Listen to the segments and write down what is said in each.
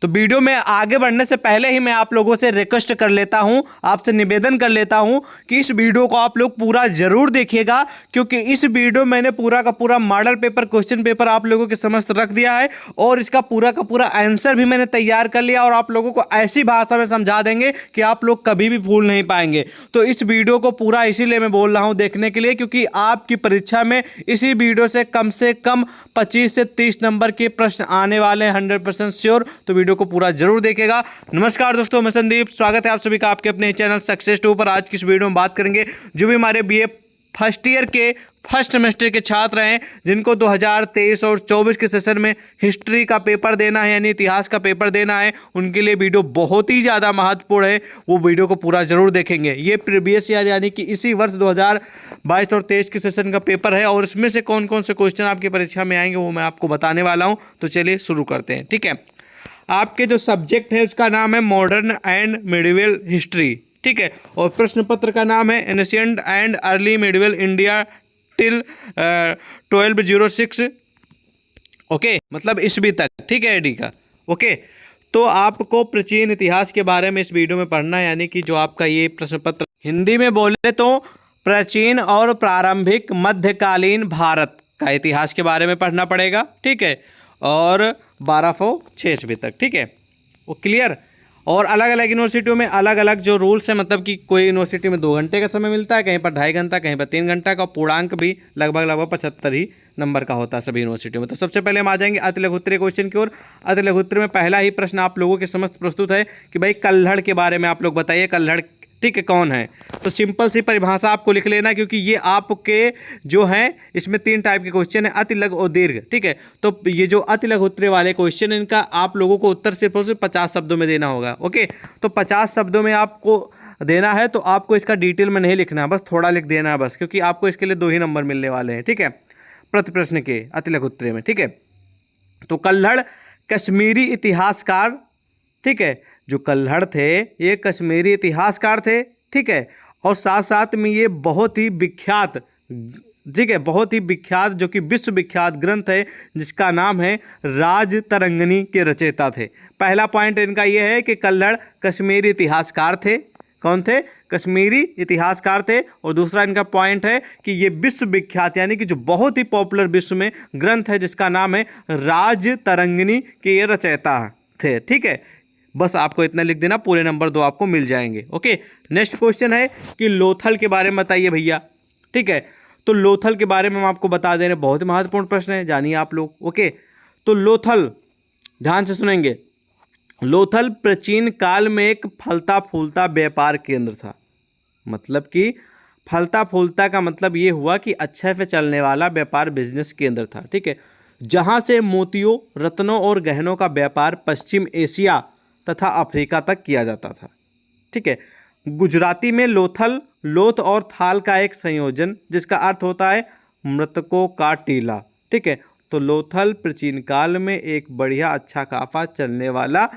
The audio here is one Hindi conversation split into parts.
तो वीडियो में आगे बढ़ने से पहले ही मैं आप लोगों से रिक्वेस्ट कर लेता हूं, आपसे निवेदन कर लेता हूं कि इस वीडियो को आप लोग पूरा जरूर देखिएगा, क्योंकि इस वीडियो मैंने पूरा का पूरा मॉडल पेपर, क्वेश्चन पेपर आप लोगों के समक्ष रख दिया है और इसका पूरा का पूरा आंसर भी मैंने तैयार कर लिया और आप लोगों को ऐसी भाषा में समझा देंगे कि आप लोग कभी भी भूल नहीं पाएंगे। तो इस वीडियो को पूरा इसीलिए मैं बोल रहा हूं देखने के लिए, क्योंकि आपकी परीक्षा में इसी वीडियो से कम 25 से 30 नंबर के प्रश्न आने वाले हैं, 100% श्योर। तो वीडियो को पूरा जरूर देखेगा। नमस्कार दोस्तों, मैं संदीप, स्वागत है आप सभी का आपके अपने चैनल सक्सेस टू पर। आज की इस वीडियो में बात करेंगे जो भी हमारे बीए फर्स्ट ईयर के फर्स्ट सेमेस्टर के छात्र हैं, जिनको 2023 और 24 के सेशन में हिस्ट्री का पेपर देना है, यानी इतिहास का पेपर देना है, उनके लिए वीडियो बहुत ही ज़्यादा महत्वपूर्ण है। वो वीडियो को पूरा जरूर देखेंगे। ये प्रीवियस ईयर यानी कि इसी वर्ष 2022 और 23 के सेशन का पेपर है और इसमें से कौन कौन से क्वेश्चन आपकी परीक्षा में आएंगे वो मैं आपको बताने वाला हूँ। तो चलिए शुरू करते हैं। ठीक है, आपके जो सब्जेक्ट है उसका नाम है मॉडर्न एंड मिडिवल हिस्ट्री। ठीक है, और प्रश्न पत्र का नाम है ancient and early medieval India till 1206। Okay, मतलब ईस्वी तक। ठीक है, एडी का। ओके, तो आपको प्राचीन इतिहास के बारे में इस वीडियो में पढ़ना है, यानी कि जो आपका ये प्रश्न पत्र हिंदी में बोले तो प्राचीन और प्रारंभिक मध्यकालीन भारत का इतिहास के बारे में पढ़ना पड़ेगा। ठीक है, और 1206 ईस्वी तक। ठीक है, वो क्लियर। और अलग अलग यूनिवर्सिटियों में अलग अलग जो रूल्स हैं, मतलब कि कोई यूनिवर्सिटी में 2 घंटे का समय मिलता है, कहीं पर 2.5 घंटा, कहीं पर 3 घंटा का। पूर्णांक भी लगभग 75 ही नंबर का होता है सभी यूनिवर्सिटियों में। तो सबसे पहले हम आ जाएंगे अति लघुत्तरीय क्वेश्चन की ओर। अति लघुत्तरीय में पहला ही प्रश्न आप लोगों के समक्ष प्रस्तुत है कि भाई कल्हड़ के बारे में आप लोग बताइए, कल्हड़ ठीक है कौन है। तो सिंपल सी परिभाषा आपको लिख लेना, क्योंकि ये आपके जो है इसमें 3 टाइप के क्वेश्चन है, अति लघु और दीर्घ। ठीक है, तो ये जो अति लघु उत्तरीय वाले क्वेश्चन, इनका आप लोगों को उत्तर सिर्फ और सिर्फ 50 शब्दों में देना होगा। ओके, तो 50 शब्दों में आपको देना है, तो आपको इसका डिटेल में नहीं लिखना है, बस थोड़ा लिख देना है बस, क्योंकि आपको इसके लिए 2 ही नंबर मिलने वाले हैं। ठीक है, प्रति प्रश्न के अति लघु उत्तरीय में। ठीक है, तो कल्हड़ कश्मीरी इतिहासकार, ठीक है, जो कल्हड़ थे ये कश्मीरी इतिहासकार थे। ठीक है, और साथ साथ में ये बहुत ही विख्यात, ठीक है, बहुत ही विख्यात, जो कि विश्व विख्यात ग्रंथ है जिसका नाम है राजतरंगिणी के रचयिता थे। पहला पॉइंट इनका ये है कि कल्हड़ कश्मीरी इतिहासकार थे। कौन थे? कश्मीरी इतिहासकार थे। और दूसरा इनका पॉइंट है कि ये विश्व विख्यात, यानी कि जो बहुत ही पॉपुलर विश्व में ग्रंथ है जिसका नाम है राजतरंगिणी के ये रचयिता थे। ठीक है, बस आपको इतना लिख देना, पूरे नंबर 2 आपको मिल जाएंगे। ओके, नेक्स्ट क्वेश्चन है कि लोथल के बारे में बताइए भैया। ठीक है, तो लोथल के बारे में हम आपको बता दे रहे हैं, बहुत ही महत्वपूर्ण प्रश्न है, जानिए आप लोग। ओके, तो लोथल ध्यान से सुनेंगे। लोथल प्राचीन काल में एक फलता फूलता व्यापार केंद्र था। मतलब कि फलता फूलता का मतलब ये हुआ कि अच्छे से चलने वाला व्यापार बिजनेस केंद्र था। ठीक है, जहाँ से मोतियों, रत्नों और गहनों का व्यापार पश्चिम एशिया तथा अफ्रीका तक किया जाता था। ठीक है, गुजराती में लोथल लोथ और थाल का एक संयोजन, जिसका अर्थ होता है मृतकों का टीला। ठीक है, तो लोथल प्राचीन काल में एक बढ़िया अच्छा खासा चलने वाला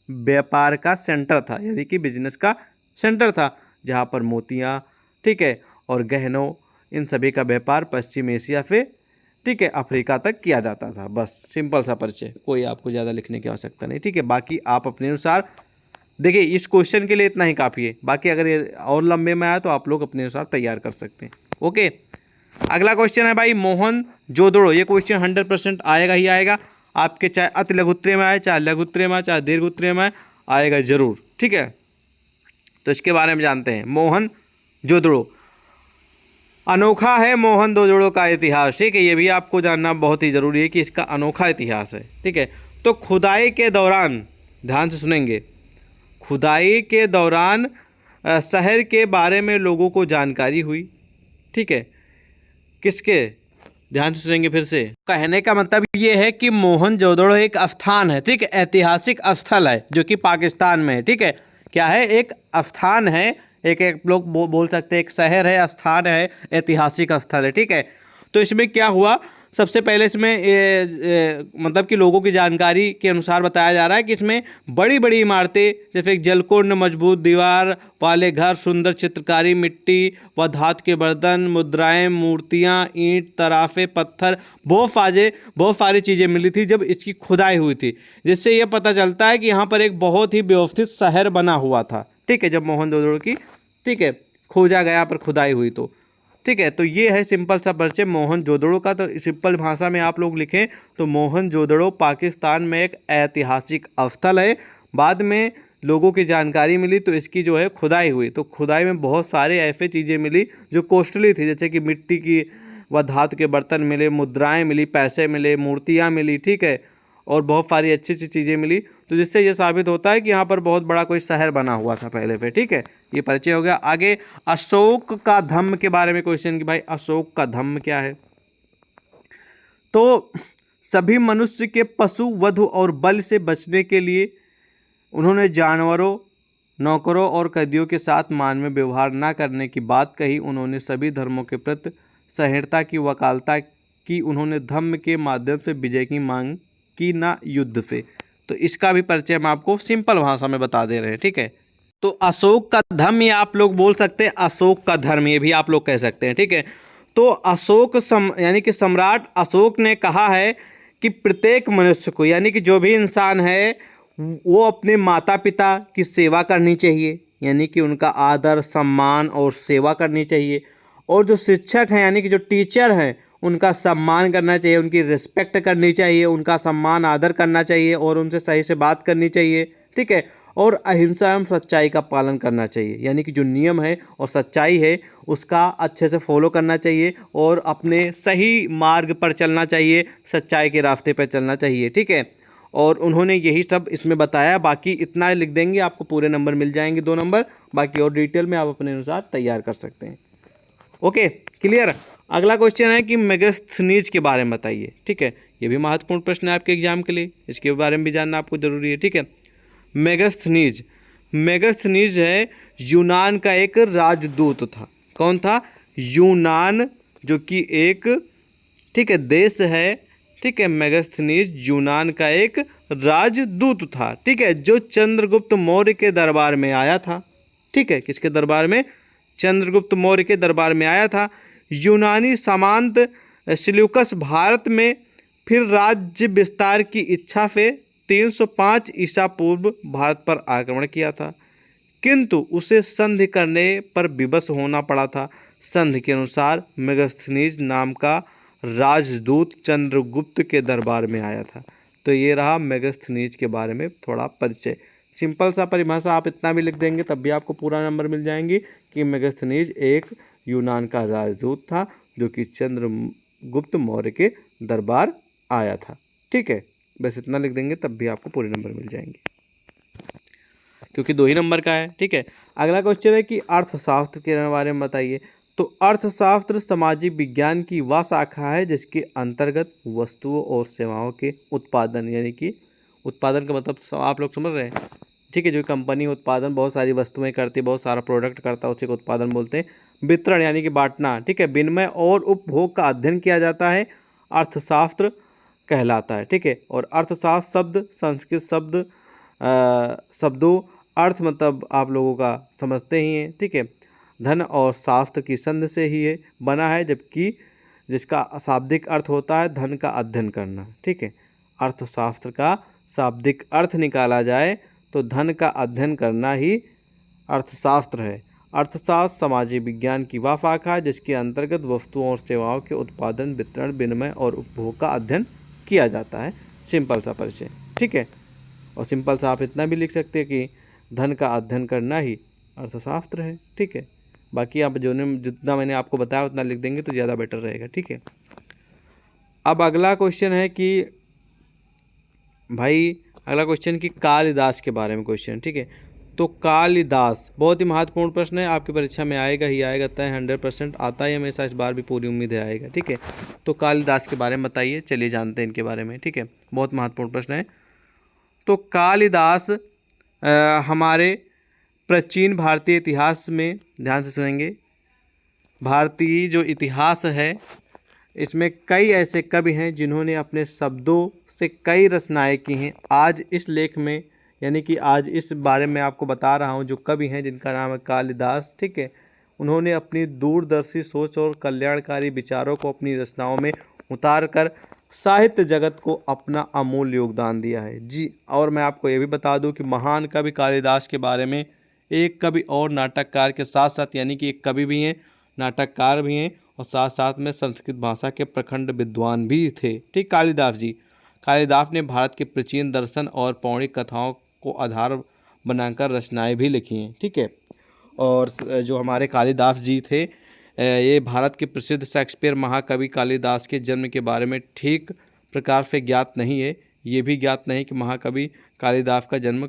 व्यापार का सेंटर था, यानी कि बिजनेस का सेंटर था, जहाँ पर मोतियाँ, ठीक है, और गहनों, इन सभी का व्यापार पश्चिम एशिया से, ठीक है, अफ्रीका तक किया जाता था। बस सिंपल सा परिचय, कोई आपको ज़्यादा लिखने की आवश्यकता नहीं। ठीक है, बाकी आप अपने अनुसार देखिए, इस क्वेश्चन के लिए इतना ही काफ़ी है। बाकी अगर ये और लंबे में आया तो आप लोग अपने अनुसार तैयार कर सकते हैं। ओके, अगला क्वेश्चन है भाई मोहन जोदड़ो। ये क्वेश्चन 100% आएगा ही आएगा आपके, चाहे अति लघु उत्तरीय में आए, चाहे लघु उत्तरीय में आए, चाहे दीर्घ उत्तरीय में आए, आएगा जरूर। ठीक है, तो इसके बारे में जानते हैं। मोहन जोदड़ो, अनोखा है मोहन जोदड़ो का इतिहास। ठीक है, ये भी आपको जानना बहुत ही ज़रूरी है कि इसका अनोखा इतिहास है। ठीक है, तो खुदाई के दौरान, ध्यान से सुनेंगे, खुदाई के दौरान शहर के बारे में लोगों को जानकारी हुई। ठीक है, किसके? ध्यान से सुनेंगे फिर से। कहने का मतलब ये है कि मोहनजोदड़ो एक स्थान है, ठीक है, ऐतिहासिक स्थल है जो कि पाकिस्तान में है। ठीक है, क्या है? एक स्थान है, एक लोग बोल सकते हैं एक शहर है, स्थान है, ऐतिहासिक स्थल है। ठीक है, तो इसमें क्या हुआ सबसे पहले इसमें मतलब कि लोगों की जानकारी के अनुसार बताया जा रहा है कि इसमें बड़ी बड़ी इमारतें जैसे जलकुंड, मजबूत दीवार वाले घर, सुंदर चित्रकारी, मिट्टी व धातु के बर्तन, मुद्राएं, मूर्तियां, ईंट, तराफे, पत्थर, बहुत सारी चीज़ें मिली थी जब इसकी खुदाई हुई थी, जिससे यह पता चलता है कि यहाँ पर एक बहुत ही व्यवस्थित शहर बना हुआ था। ठीक है, जब मोहनजोदड़ो की, ठीक है, खोजा गया पर खुदाई हुई तो, ठीक है। तो ये है सिंपल सा परिचय मोहनजोदड़ो का। तो सिंपल भाषा में आप लोग लिखें तो मोहनजोदड़ो पाकिस्तान में एक ऐतिहासिक स्थल है। बाद में लोगों की जानकारी मिली तो इसकी जो है खुदाई हुई, तो खुदाई में बहुत सारे ऐसे चीज़ें मिली जो कॉस्टली थी, जैसे कि मिट्टी की व धातु के बर्तन मिले, मुद्राएं मिली, पैसे मिले, मूर्तियाँ मिली, ठीक है, और बहुत सारी अच्छी अच्छी चीज़ें मिली। तो जिससे ये साबित होता है कि यहाँ पर बहुत बड़ा कोई शहर बना हुआ था पहले पे। ठीक है, ये परिचय हो गया। आगे अशोक का धम्म के बारे में क्वेश्चन कि भाई अशोक का धम्म क्या है। तो सभी मनुष्य के पशु वध और बल से बचने के लिए उन्होंने जानवरों, नौकरों और कैदियों के साथ मानवीय व्यवहार न करने की बात कही। उन्होंने सभी धर्मों के प्रति सहिष्णुता की वकालत की। उन्होंने धम्म के माध्यम से विजय की मांग की, ना युद्ध से। तो इसका भी परिचय हम आपको सिंपल भाषा में बता दे रहे हैं। ठीक है, तो अशोक का धम्म, ये आप लोग बोल सकते हैं अशोक का धर्म, ये भी आप लोग कह सकते हैं। ठीक है, तो अशोक यानी कि सम्राट अशोक ने कहा है कि प्रत्येक मनुष्य को, यानी कि जो भी इंसान है, वो अपने माता पिता की सेवा करनी चाहिए, यानी कि उनका आदर, सम्मान और सेवा करनी चाहिए। और जो शिक्षक हैं, यानी कि जो टीचर हैं, उनका सम्मान करना चाहिए, उनकी रिस्पेक्ट करनी चाहिए, उनका सम्मान आदर करना चाहिए और उनसे सही से बात करनी चाहिए। ठीक है, और अहिंसा एवं सच्चाई का पालन करना चाहिए, यानी कि जो नियम है और सच्चाई है उसका अच्छे से फॉलो करना चाहिए और अपने सही मार्ग पर चलना चाहिए, सच्चाई के रास्ते पर चलना चाहिए। ठीक है, और उन्होंने यही सब इसमें बताया। बाकी इतना लिख देंगे आपको पूरे नंबर मिल जाएंगे, 2 नंबर। बाकी और डिटेल में आप अपने अनुसार तैयार कर सकते हैं। Okay, clear. अगला क्वेश्चन है कि मेगास्थनीज के बारे में बताइए। ठीक है, ये भी महत्वपूर्ण प्रश्न है आपके एग्जाम के लिए, इसके बारे में भी जानना आपको जरूरी है। ठीक है, मेगास्थनीज, मेगास्थनीज है यूनान का एक राजदूत था। कौन था? यूनान, जो कि एक, ठीक है, देश है। ठीक है, मेगास्थनीज यूनान का एक राजदूत था। ठीक है, जो चंद्रगुप्त मौर्य के दरबार में आया था। ठीक है, किसके दरबार में? चंद्रगुप्त मौर्य के दरबार में आया था। यूनानी सामंत सेल्यूकस भारत में फिर राज्य विस्तार की इच्छा से 305 ईसा पूर्व भारत पर आक्रमण किया था, किंतु उसे संधि करने पर विवश होना पड़ा था। संधि के अनुसार मेगास्थनीज नाम का राजदूत चंद्रगुप्त के दरबार में आया था। तो ये रहा मेगास्थनीज के बारे में थोड़ा परिचय। सिंपल सा परिभाषा आप इतना भी लिख देंगे तब भी आपको पूरा नंबर मिल जाएंगे कि मेगास्थनीज एक यूनान का राजदूत था जो कि चंद्रगुप्त मौर्य के दरबार आया था। ठीक है, बस इतना लिख देंगे तब भी आपको पूरे नंबर मिल जाएंगे, क्योंकि 2 ही नंबर का है। ठीक है, अगला क्वेश्चन है कि अर्थशास्त्र के बारे में बताइए। तो अर्थशास्त्र सामाजिक विज्ञान की वह शाखा है जिसके अंतर्गत वस्तुओं और सेवाओं के उत्पादन, यानी कि उत्पादन का मतलब आप लोग समझ रहे हैं। ठीक है, जो कंपनी उत्पादन बहुत सारी वस्तुएं करती है, बहुत सारा प्रोडक्ट करता है, उसी को उत्पादन बोलते हैं। वितरण यानी कि बांटना, ठीक है, विनिमय और उपभोग का अध्ययन किया जाता है, अर्थशास्त्र कहलाता है। ठीक है, और अर्थशास्त्र शब्द संस्कृत शब्दों अर्थ मतलब आप लोगों का समझते ही हैं। ठीक है, धन और शास्त्र की संधि से ही है बना है, जबकि जिसका शाब्दिक अर्थ होता है धन का अध्ययन करना। ठीक है, अर्थशास्त्र का शाब्दिक अर्थ निकाला जाए तो धन का अध्ययन करना ही अर्थशास्त्र है। अर्थशास्त्र सामाजिक विज्ञान की वह शाखा है जिसके अंतर्गत वस्तुओं और सेवाओं के उत्पादन, वितरण, विनिमय और उपभोग का अध्ययन किया जाता है। सिंपल सा परिचय। ठीक है, और सिंपल सा आप इतना भी लिख सकते हैं कि धन का अध्ययन करना ही अर्थशास्त्र है। ठीक है, बाकी आप जितना मैंने आपको बताया उतना लिख देंगे तो ज़्यादा बेटर रहेगा। ठीक है, अब अगला क्वेश्चन है कि भाई अगला क्वेश्चन कि कालिदास के बारे में क्वेश्चन। ठीक है, तो कालिदास बहुत ही महत्वपूर्ण प्रश्न है, आपकी परीक्षा में आएगा ही आएगा, तय 100% आता है हमेशा, इस बार भी पूरी उम्मीद है आएगा। ठीक है, तो कालिदास के बारे में बताइए, चलिए जानते हैं इनके बारे में। ठीक है, बहुत महत्वपूर्ण प्रश्न है। तो कालिदास हमारे प्राचीन भारतीय इतिहास में, ध्यान से सुनेंगे, भारतीय जो इतिहास है इसमें कई ऐसे कवि हैं जिन्होंने अपने शब्दों से कई रचनाएं की हैं। आज इस लेख में यानी कि आज इस बारे में आपको बता रहा हूँ जो कवि हैं जिनका नाम है कालिदास, ठीक है। उन्होंने अपनी दूरदर्शी सोच और कल्याणकारी विचारों को अपनी रचनाओं में उतार कर साहित्य जगत को अपना अमूल्य योगदान दिया है जी। और मैं आपको ये भी बता दूं कि महान कवि कालिदास के बारे में एक कवि और नाटककार के साथ साथ, यानी कि एक कवि भी हैं, नाटककार भी हैं और साथ साथ में संस्कृत भाषा के प्रखंड विद्वान भी थे, ठीक। कालिदास जी, कालिदास ने भारत के प्राचीन दर्शन और पौराणिक कथाओं को आधार बनाकर रचनाएं भी लिखी हैं, ठीक है। और जो हमारे कालिदास जी थे, ये भारत के प्रसिद्ध शेक्सपियर महाकवि कालिदास के जन्म के बारे में ठीक प्रकार से ज्ञात नहीं है। ये भी ज्ञात नहीं कि महाकवि कालिदास का जन्म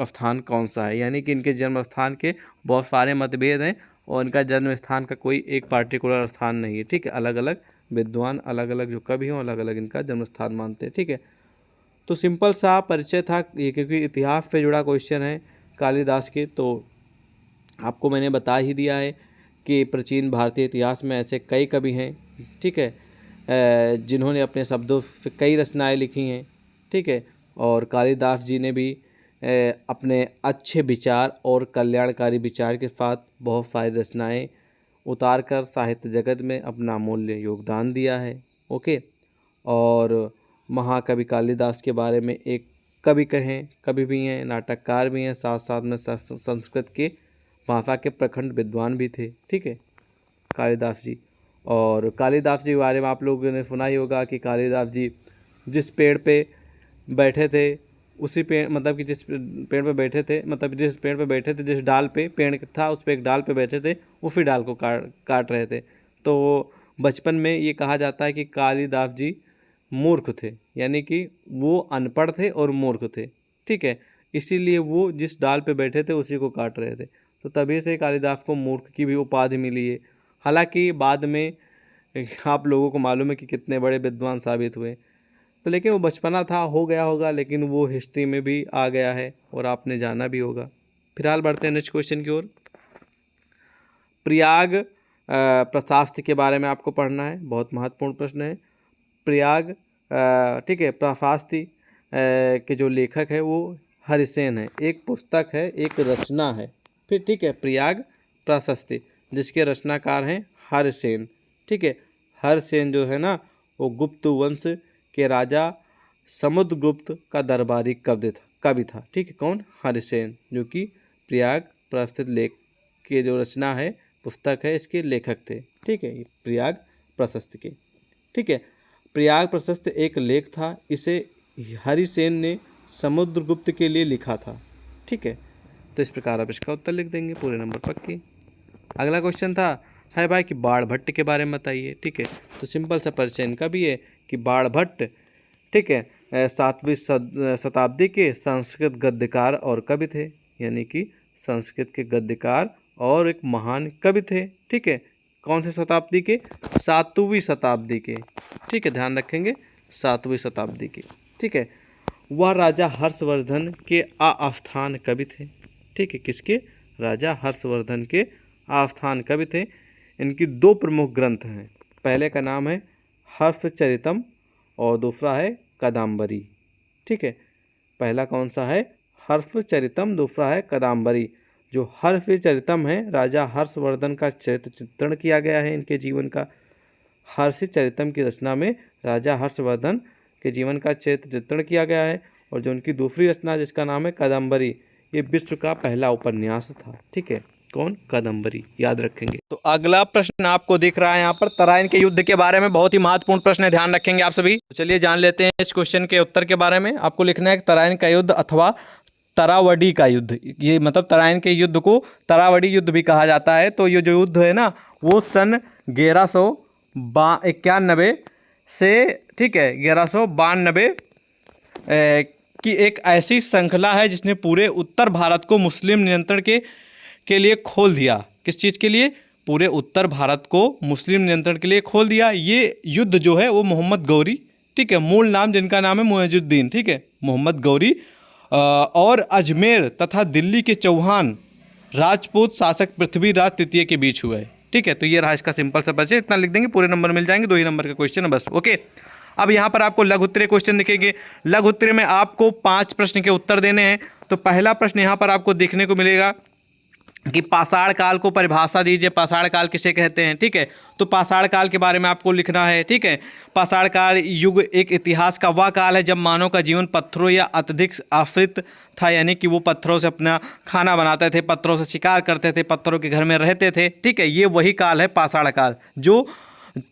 स्थान कौन सा है, यानी कि इनके जन्म स्थान के बहुत सारे मतभेद हैं और इनका जन्म स्थान का कोई एक पार्टिकुलर स्थान नहीं है, ठीक है। अलग अलग विद्वान, अलग अलग जो कवि हों, अलग अलग इनका जन्म स्थान मानते हैं, ठीक है। तो सिंपल सा परिचय था ये, क्योंकि इतिहास से जुड़ा क्वेश्चन है कालिदास के, तो आपको मैंने बता ही दिया है कि प्राचीन भारतीय इतिहास में ऐसे कई कवि हैं, ठीक है, जिन्होंने अपने शब्दों से कई रचनाएं लिखी हैं, ठीक है। और कालिदास जी ने भी अपने अच्छे विचार और कल्याणकारी विचार के साथ बहुत सारी रचनाएं उतार कर साहित्य जगत में अपना अमूल्य योगदान दिया है, ओके। और महाकवि कालिदास के बारे में एक कवि कहें, कवि भी हैं, नाटककार भी हैं, साथ साथ में संस्कृत के भाषा के प्रखंड विद्वान भी थे, ठीक है, कालिदास जी। और कालिदास जी के बारे में आप लोगों ने सुना ही होगा कि कालिदास जी जिस पेड़ पे बैठे थे उसी पेड़, मतलब कि जिस पेड़ पे बैठे थे, मतलब जिस पेड़ पे बैठे थे, जिस डाल पे पेड़ था उस पे एक डाल पे बैठे थे, उसी डाल को काट रहे थे। तो बचपन में ये कहा जाता है कि कालिदास जी मूर्ख थे, यानी कि वो अनपढ़ थे और मूर्ख थे, ठीक है। इसीलिए वो जिस डाल पे बैठे थे उसी को काट रहे थे, तो तभी से कालिदास को मूर्ख की भी उपाधि मिली है। हालांकि बाद में आप लोगों को मालूम है कि कितने बड़े विद्वान साबित हुए, तो लेकिन वो बचपना था, हो गया होगा, लेकिन वो हिस्ट्री में भी आ गया है और आपने जाना भी होगा। फिलहाल बढ़ते हैं नेक्स्ट क्वेश्चन की ओर। प्रयाग प्रशास्त्र के बारे में आपको पढ़ना है, बहुत महत्वपूर्ण प्रश्न है। प्रयाग, ठीक है, प्रशास्त्र के जो लेखक है वो हरिसेन है। एक पुस्तक है, एक रचना है, फिर ठीक है। प्रयाग प्रशस्ति जिसके रचनाकार हैं हरिसेन, ठीक है। हरिसेन जो है ना वो गुप्त वंश के राजा समुद्रगुप्त का दरबारी कवि था, ठीक है। कौन? हरिसेन, जो कि प्रयाग प्रशस्ति लेख के जो रचना है, पुस्तक है, इसके लेखक थे, ठीक है, प्रयाग प्रशस्ति के, ठीक है। प्रयाग प्रशस्ति एक लेख था, इसे हरिसेन ने समुद्रगुप्त के लिए लिखा था, ठीक है। तो इस प्रकार आप इसका उत्तर लिख देंगे, पूरे नंबर पक्के। अगला क्वेश्चन था है भाई कि बाणभट्ट के बारे में बताइए, ठीक है। तो सिंपल सा परिचय इनका भी है कि बाणभट्ट, ठीक है, 7वीं शताब्दी के संस्कृत गद्यकार और कवि थे, यानी कि संस्कृत के गद्यकार और एक महान कवि थे, ठीक है। कौन से शताब्दी के? 7वीं शताब्दी के, ठीक है, ध्यान रखेंगे 7वीं शताब्दी के, ठीक है। वह राजा हर्षवर्धन के आस्थान कवि थे, ठीक है। किसके? राजा हर्षवर्धन के आस्थान कवि थे। इनकी 2 प्रमुख ग्रंथ हैं, पहले का नाम है हर्षचरितम और दूसरा है कादम्बरी, ठीक है। पहला कौन सा है? हर्षचरितम, दूसरा है कादम्बरी। जो हर्षचरितम है, राजा हर्षवर्धन का चरित्र चित्रण किया गया है इनके जीवन का। हर्षचरितम की रचना में राजा हर्षवर्धन के जीवन का चरित्र चित्रण किया गया है। और जो उनकी दूसरी रचना जिसका नाम है कादम्बरी, ये विश्व का पहला उपन्यास था, ठीक है। कौन? कादम्बरी, याद रखेंगे। तो अगला प्रश्न आपको दिख रहा है यहाँ पर तराइन के युद्ध के बारे में, बहुत ही महत्वपूर्ण प्रश्न है, ध्यान रखेंगे आप सभी। तो चलिए जान लेते हैं इस क्वेश्चन के उत्तर के बारे में। आपको लिखना है तराइन का युद्ध अथवा तरावड़ी का युद्ध। ये मतलब तराइन के युद्ध को तरावड़ी युद्ध भी कहा जाता है। तो ये जो युद्ध है ना वो सन 1191 से, ठीक है, 1192 की एक ऐसी श्रृंखला है जिसने पूरे उत्तर भारत को मुस्लिम नियंत्रण के लिए खोल दिया। किस चीज़ के लिए? पूरे उत्तर भारत को मुस्लिम नियंत्रण के लिए खोल दिया। ये युद्ध जो है वो मोहम्मद गौरी, ठीक है, मूल नाम जिनका नाम है मुइजुद्दीन, ठीक है, मोहम्मद गौरी और अजमेर तथा दिल्ली के चौहान राजपूत शासक पृथ्वीराज तृतीय के बीच हुआ है। ठीक है, तो ये रहा इसका सिंपल सा परिचय, इतना लिख देंगे पूरे नंबर मिल जाएंगे, 2 ही नंबर का क्वेश्चन है बस। ओके, अब यहाँ पर आपको लघु उत्तरीय क्वेश्चन दिखेंगे। लघु उत्तरीय में आपको 5 प्रश्न के उत्तर देने हैं। तो पहला प्रश्न यहाँ पर आपको देखने को मिलेगा कि पाषाण काल को परिभाषा दीजिए, पाषाण काल किसे कहते हैं। ठीक है, तो पाषाण काल के बारे में आपको लिखना है। ठीक है, पाषाण काल युग एक इतिहास का वह काल है जब मानव का जीवन पत्थरों या अत्यधिक आश्रित था, यानी कि वो पत्थरों से अपना खाना बनाते थे, पत्थरों से शिकार करते थे, पत्थरों के घर में रहते थे। ठीक है, ये वही काल है पाषाण काल, जो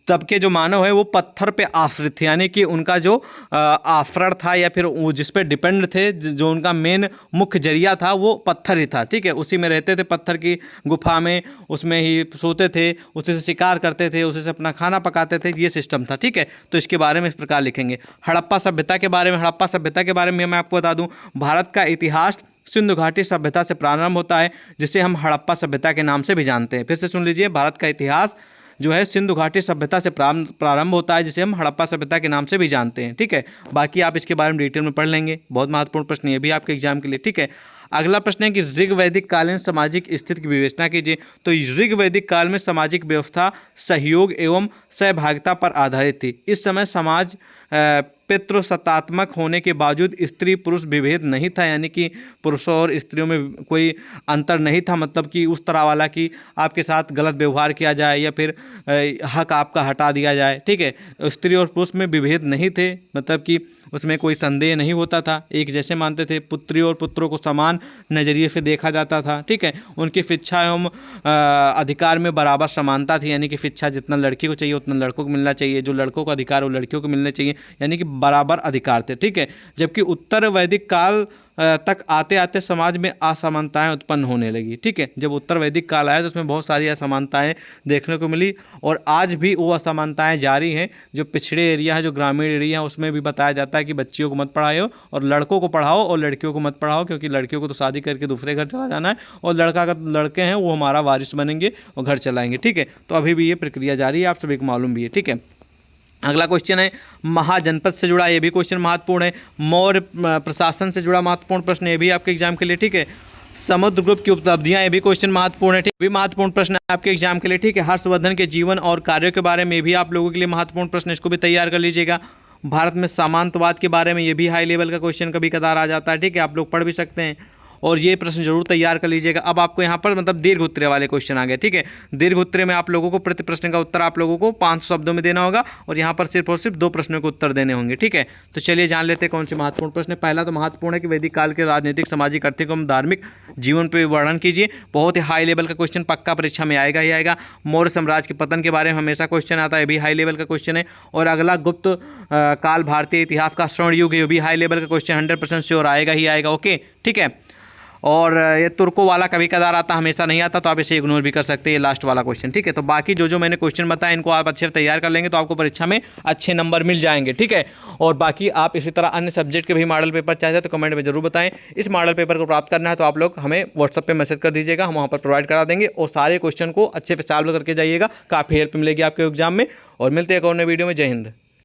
तब के जो मानव है वो पत्थर पे आश्रित थे, यानी कि उनका जो आफरण था या फिर वो जिस पे डिपेंड थे, जो उनका मेन मुख्य जरिया था वो पत्थर ही था। ठीक है, उसी में रहते थे, पत्थर की गुफा में, उसमें ही सोते थे, उसी से शिकार करते थे, उसी से अपना खाना पकाते थे, ये सिस्टम था। ठीक है, तो इसके बारे में इस प्रकार लिखेंगे। हड़प्पा सभ्यता के बारे में, हड़प्पा सभ्यता के बारे में मैं आपको बता दूं, भारत का इतिहास सिंधु घाटी सभ्यता से प्रारंभ होता है, जिसे हम हड़प्पा सभ्यता के नाम से भी जानते हैं। फिर से सुन लीजिए, भारत का इतिहास जो है सिंधु घाटी सभ्यता से प्रारंभ होता है, जिसे हम हड़प्पा सभ्यता के नाम से भी जानते हैं। ठीक है, बाकी आप इसके बारे में डिटेल में पढ़ लेंगे, बहुत महत्वपूर्ण प्रश्न ये भी आपके एग्जाम के लिए। ठीक है, अगला प्रश्न है कि ऋग वैदिक कालीन सामाजिक स्थिति की विवेचना कीजिए। तो ऋग वैदिक काल में सामाजिक व्यवस्था सहयोग एवं सहभागिता पर आधारित थी। इस समय समाज पितृसत्तात्मक होने के बावजूद स्त्री पुरुष विभेद नहीं था, यानी कि पुरुषों और स्त्रियों में कोई अंतर नहीं था, मतलब कि उस तरह वाला कि आपके साथ गलत व्यवहार किया जाए या फिर हक आपका हटा दिया जाए। ठीक है, स्त्री और पुरुष में विभेद नहीं थे, मतलब कि उसमें कोई संदेह नहीं होता था, एक जैसे मानते थे। पुत्री और पुत्रों को समान नज़रिए से देखा जाता था। ठीक है, उनकी शिक्षा एवं अधिकार में बराबर समानता थी, यानी कि शिक्षा जितना लड़की को चाहिए उतना लड़कों को मिलना चाहिए, जो लड़कों को अधिकार वो लड़कियों को मिलने चाहिए, यानी कि बराबर अधिकार थे। ठीक है, जबकि उत्तर वैदिक काल तक आते आते समाज में असमानताएं उत्पन्न होने लगी। ठीक है, जब उत्तर वैदिक काल आया तो उसमें बहुत सारी असमानताएं देखने को मिली, और आज भी वो असमानताएं जारी हैं। जो पिछड़े एरिया है, जो ग्रामीण एरिया है, उसमें भी बताया जाता है कि बच्चियों को मत पढ़ाओ और लड़कों को पढ़ाओ, और लड़कियों को मत पढ़ाओ, क्योंकि लड़कियों को तो शादी करके दूसरे घर चला जाना है, और लड़के हैं वो हमारा वारिस बनेंगे और घर चलाएंगे। ठीक है, तो अभी भी ये प्रक्रिया जारी है, आप सभी को मालूम भी है। ठीक है, अगला क्वेश्चन है महाजनपद से जुड़ा, ये भी क्वेश्चन महत्वपूर्ण है। मौर्य प्रशासन से जुड़ा महत्वपूर्ण प्रश्न, ये भी आपके एग्जाम के लिए। ठीक है, समुद्रगुप्त की उपलब्धियां, ये भी क्वेश्चन महत्वपूर्ण है। ठीक, भी महत्वपूर्ण प्रश्न है आपके एग्जाम के लिए। ठीक है, हर्षवर्धन के जीवन और कार्यों के बारे में भी आप लोगों के लिए महत्वपूर्ण प्रश्न, इसको भी तैयार कर लीजिएगा। भारत में सामंतवाद के बारे में ये भी हाई लेवल का क्वेश्चन कभी कदार आ जाता है। ठीक है, आप लोग पढ़ भी सकते हैं, और ये प्रश्न जरूर तैयार कर लीजिएगा। अब आपको यहाँ पर मतलब दीर्घ उत्तरीय वाले क्वेश्चन आ गए। ठीक है, दीर्घ उत्तरीय में आप लोगों को प्रति प्रश्न का उत्तर आप लोगों को 500 शब्दों में देना होगा, और यहाँ पर सिर्फ और सिर्फ 2 प्रश्नों के उत्तर देने होंगे। ठीक है, तो चलिए जान लेते हैं कौन से महत्वपूर्ण प्रश्न है। पहला तो महत्वपूर्ण है कि वैदिक काल के राजनीतिक, सामाजिक, आर्थिक एवं धार्मिक जीवन पर वर्णन कीजिए। बहुत ही हाई लेवल का क्वेश्चन, पक्का परीक्षा में आएगा ही आएगा। मौर्य साम्राज्य के पतन के बारे में हमेशा क्वेश्चन आता है, भी हाई लेवल का क्वेश्चन है। और अगला गुप्त काल भारतीय इतिहास का स्वर्ण युग है, ये भी हाई लेवल का क्वेश्चन 100% श्योर आएगा ही आएगा। ओके, ठीक है, और ये तुर्कों वाला कभी कदार आता, हमेशा नहीं आता, तो आप इसे इग्नोर भी कर सकते हैं, ये लास्ट वाला क्वेश्चन। ठीक है, तो बाकी जो मैंने क्वेश्चन बताया इनको आप अच्छे से तैयार कर लेंगे तो आपको परीक्षा में अच्छे नंबर मिल जाएंगे। ठीक है, और बाकी आप इसी तरह अन्य सब्जेक्ट के भी मॉडल पेपर चाहते हैं तो कमेंट में जरूर बताएं। इस मॉडल पेपर को प्राप्त करना है तो आप लोग हमें व्हाट्सएप पर मैसेज कर दीजिएगा, हम वहाँ पर प्रोवाइड करा देंगे, और सारे क्वेश्चन को अच्छे से सॉल्व करके जाइएगा, काफ़ी हेल्प मिलेगी आपके एग्जाम में। और मिलते हैं एक और नए वीडियो में। जय हिंद।